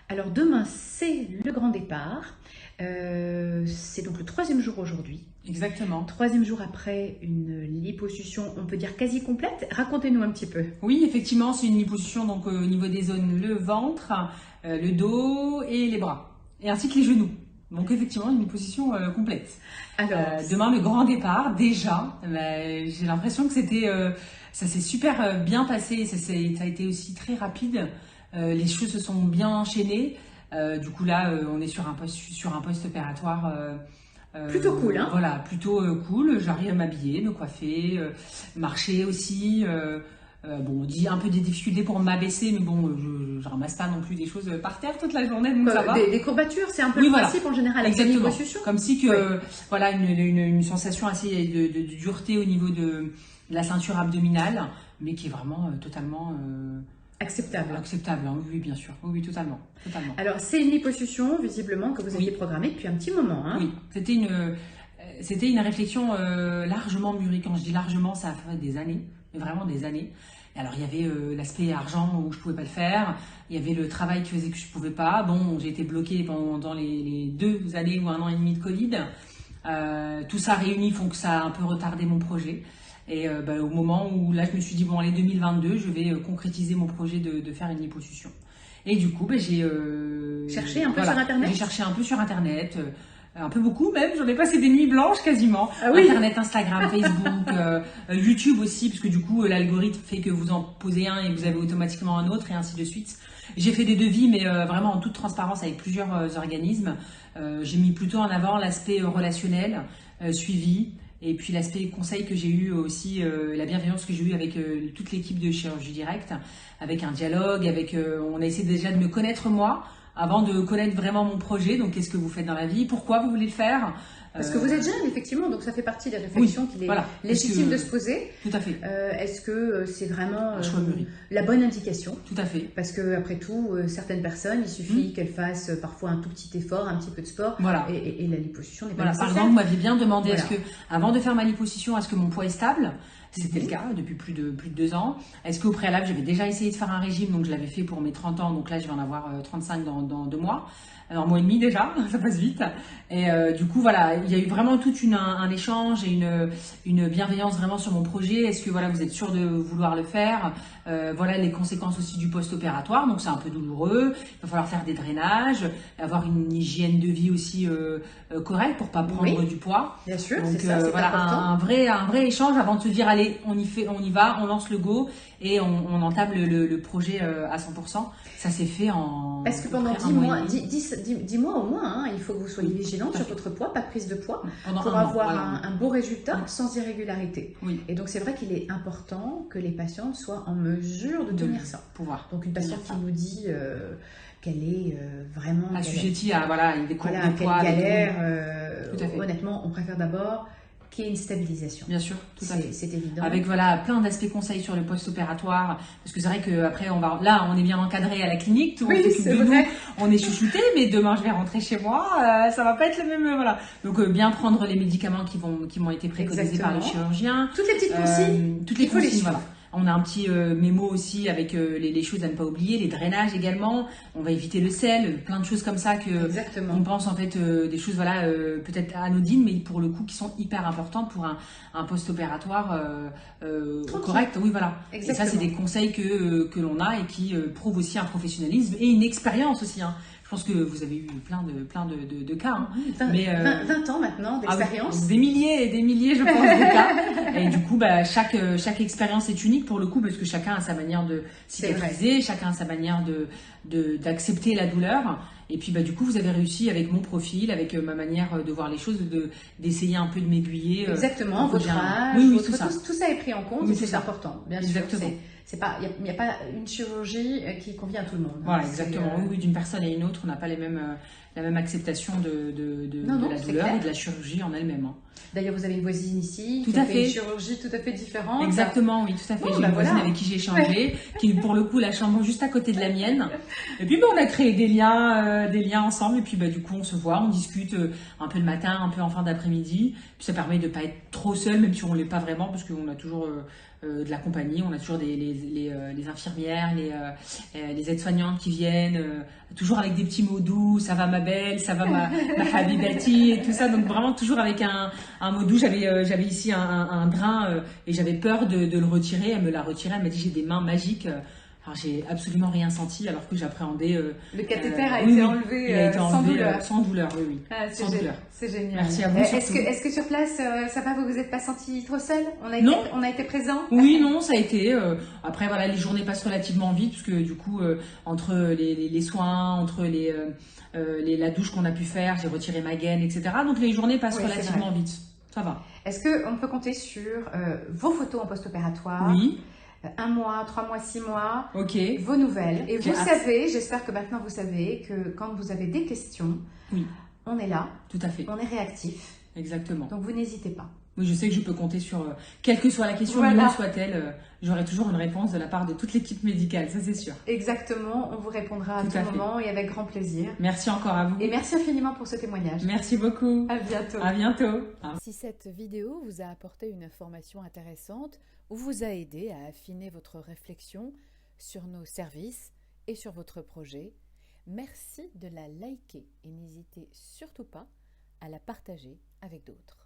Alors demain, c'est le grand départ. C'est donc le troisième jour aujourd'hui. Exactement. Troisième jour après une liposuction, on peut dire quasi complète. Racontez-nous un petit peu. Oui, effectivement, c'est une liposuction donc au niveau des zones le ventre, le dos et les bras, et ainsi que les genoux. Donc effectivement, une liposuction complète. Alors, Demain, le grand départ, déjà, j'ai l'impression que ça s'est super bien passé, ça a été aussi très rapide. Les choses se sont bien enchaînées. Du coup là, on est sur un post-opératoire. plutôt cool, hein? Voilà, plutôt cool. J'arrive à m'habiller, me coiffer, marcher aussi. Bon, on dit un peu des difficultés pour m'abaisser, mais bon, je ramasse pas non plus des choses par terre toute la journée, donc ça va. Des courbatures, c'est un peu Oui, le voilà. principe en général avec la Exactement. liposuction. Comme si que, Oui. voilà, une sensation assez de dureté au niveau de la ceinture abdominale, mais qui est vraiment totalement Acceptable. acceptable. Hein. Oui, bien sûr. Oui, oui, totalement. Totalement. Alors, c'est une liposuction, visiblement, que vous aviez Oui. programmée depuis un petit moment, hein? Oui, c'était une réflexion largement mûrie. Quand je dis largement, ça a fait des années, mais vraiment des années. Et alors, il y avait l'aspect argent où je pouvais pas le faire. Il y avait le travail qui faisait que je pouvais pas. Bon, j'ai été bloquée pendant les 2 années ou 1 an et demi de Covid. Tout ça réuni font que ça a un peu retardé mon projet. Et au moment où là, je me suis dit, bon, allez, 2022, je vais concrétiser mon projet de faire une liposuction. Et du coup, j'ai Cherché un peu sur Internet. J'ai cherché un peu sur Internet, un peu beaucoup même. J'en ai passé des nuits blanches quasiment. Ah oui. Internet, Instagram, Facebook, YouTube aussi, parce que du coup, l'algorithme fait que vous en posez un et vous avez automatiquement un autre et ainsi de suite. J'ai fait des devis, mais vraiment en toute transparence avec plusieurs organismes. J'ai mis plutôt en avant l'aspect relationnel, suivi. Et puis l'aspect conseil que j'ai eu aussi, la bienveillance que j'ai eue avec toute l'équipe de Chirurgie Directe, avec un dialogue, on a essayé déjà de me connaître moi, avant de connaître vraiment mon projet. Donc qu'est-ce que vous faites dans la vie, pourquoi vous voulez le faire. Parce que vous êtes jeune, effectivement, donc ça fait partie des réflexions qu'il est voilà, légitime de se poser. Tout à fait. Est-ce que c'est vraiment choix mûri. la bonne indication? Tout à fait. Parce que après tout, certaines personnes, il suffit qu'elles fassent parfois un tout petit effort, un petit peu de sport, voilà. et la liposuction n'est pas Par nécessaire. exemple, vous m'aviez bien demandé, Voilà. est-ce que, avant de faire ma liposuction, est-ce que mon poids est stable? C'était le cas depuis plus de 2 ans. Est-ce qu'au préalable, j'avais déjà essayé de faire un régime, donc je l'avais fait pour mes 30 ans, donc là je vais en avoir 35 dans 2 mois. Alors, 1 mois et demi déjà, ça passe vite. Et du coup, voilà, il y a eu vraiment tout un échange et une bienveillance vraiment sur mon projet. Est-ce que voilà, vous êtes sûr de vouloir le faire? Voilà les conséquences aussi du post-opératoire, donc c'est un peu douloureux. Il va falloir faire des drainages, avoir une hygiène de vie aussi correcte pour pas prendre du poids. Bien sûr, donc c'est ça, c'est voilà, important. un vrai échange avant de se dire allez, on y va, on lance le go et on entame le projet à 100%. Ça s'est fait en parce que pendant 10 mois, 10 mois au moins, hein, il faut que vous soyez vigilante sur votre poids, pas de prise de poids, pour avoir un beau résultat sans irrégularité. Oui. Et donc c'est vrai qu'il est important que les patientes soient en mesure de tenir ça. Donc une patiente qui nous dit qu'elle est vraiment assujettie à des courbes de qu'elle poids, galère, honnêtement, on préfère d'abord qu'il y ait une stabilisation. Bien sûr, tout à fait. C'est évident. Avec plein d'aspects conseils sur le post-opératoire, parce que c'est vrai qu'après on est bien encadré à la clinique, tout le monde s'occupe de nous, on est chouchouté, mais demain je vais rentrer chez moi, ça va pas être le même, voilà. Donc bien prendre les médicaments qui m'ont été préconisés par le chirurgien. Toutes les petites consignes, toutes les consignes, voilà. On a un petit mémo aussi avec les choses à ne pas oublier, les drainages également. On va éviter le sel, plein de choses comme ça que on pense en fait des choses peut-être anodines, mais pour le coup qui sont hyper importantes pour un post-opératoire correct. Oui, voilà. Exactement. Et ça, c'est des conseils que l'on a et qui prouvent aussi un professionnalisme et une expérience aussi. Hein. Je pense que vous avez eu plein de cas. Hein. 20 ans maintenant d'expérience. Des milliers et des milliers, je pense, de cas. Et du coup, chaque expérience est unique pour le coup, parce que chacun a sa manière de cicatriser, chacun a sa manière d'accepter la douleur. Et puis du coup, vous avez réussi avec mon profil, avec ma manière de voir les choses, d'essayer un peu de m'aiguiller. Exactement, votre âge, tout ça est pris en compte et c'est important, bien sûr. Il n'y a pas une chirurgie qui convient à tout le monde. Voilà, exactement. Oui, d'une personne à une autre, on n'a pas la même acceptation de la douleur et de la chirurgie en elle-même. Hein. D'ailleurs, vous avez une voisine ici tout qui à a fait fait une chirurgie tout à fait différente. Exactement, oui, tout à fait. Bon, J'ai une voisine avec qui j'ai échangé, qui est pour le coup la chambre juste à côté de la mienne. Et puis on a créé des liens ensemble. Et puis du coup, on se voit, on discute un peu le matin, un peu en fin d'après-midi. Puis ça permet de pas être trop seul, même si on l'est pas vraiment, parce qu'on a toujours de la compagnie, on a toujours les infirmières, les aides-soignantes qui viennent, toujours avec des petits mots doux, ça va ma belle, ça va ma habibati et tout ça. Donc vraiment toujours avec un mot doux. J'avais ici un drain et j'avais peur de le retirer. Elle me l'a retiré, elle m'a dit j'ai des mains magiques. Alors j'ai absolument rien senti alors que j'appréhendais. Le cathéter a été enlevé, il a été sans enlevé douleur. Sans douleur, oui. Ah, sans douleur. C'est génial. Merci à vous. Est-ce que sur place, ça va, vous vous êtes pas senti trop seul? On a été présent? Oui, non, ça a été. Après, voilà, les journées passent relativement vite parce que du coup, entre les soins, entre la douche qu'on a pu faire, j'ai retiré ma gaine, etc. Donc les journées passent relativement vite. Ça va. Est-ce qu'on peut compter sur vos photos en post-opératoire? Oui. 1 mois, 3 mois, 6 mois, ok, vos nouvelles. Et vous savez, j'espère que maintenant vous savez que quand vous avez des questions, oui, on est là. Tout à fait. On est réactif. Exactement. Donc vous n'hésitez pas. Oui, je sais que je peux compter sur, quelle que soit la question, minime soit-elle, j'aurai toujours une réponse de la part de toute l'équipe médicale, ça c'est sûr. Exactement, on vous répondra à tout moment et avec grand plaisir. Merci encore à vous. Et merci infiniment pour ce témoignage. Merci beaucoup. À bientôt. À bientôt. Si cette vidéo vous a apporté une information intéressante ou vous a aidé à affiner votre réflexion sur nos services et sur votre projet, merci de la liker et n'hésitez surtout pas à la partager avec d'autres.